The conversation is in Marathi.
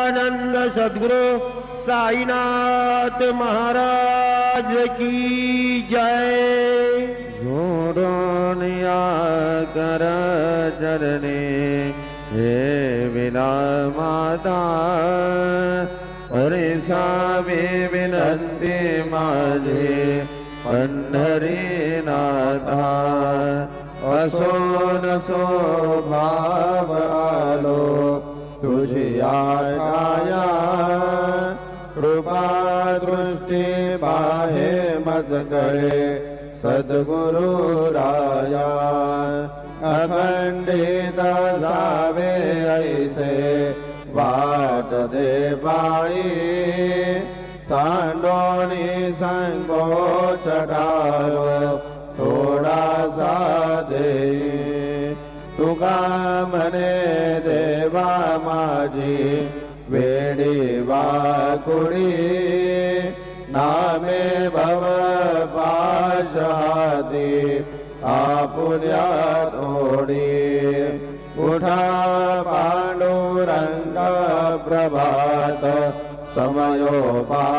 सच्चिदानंद सद्गुरु साईनाथ महाराज की जय। जोड़ोनिया कर चरणे हे विना माता परिसावी विनंती माझे पंढरीनाथा। असो नसो भाव आलो तुझी आज्ञा कृपा दृष्टी पाहे मजगळे सद्गुरु राया। अखंडित जावे ऐसे वाट दे बाई सांडोणी संकोच डाव थोडासा देई। तुका म्हणे देवा माझी वेडी वाकुडी नामे भव पाशादी आपुल्या तोडी। उठा पांडुरंग प्रभात समयोपातना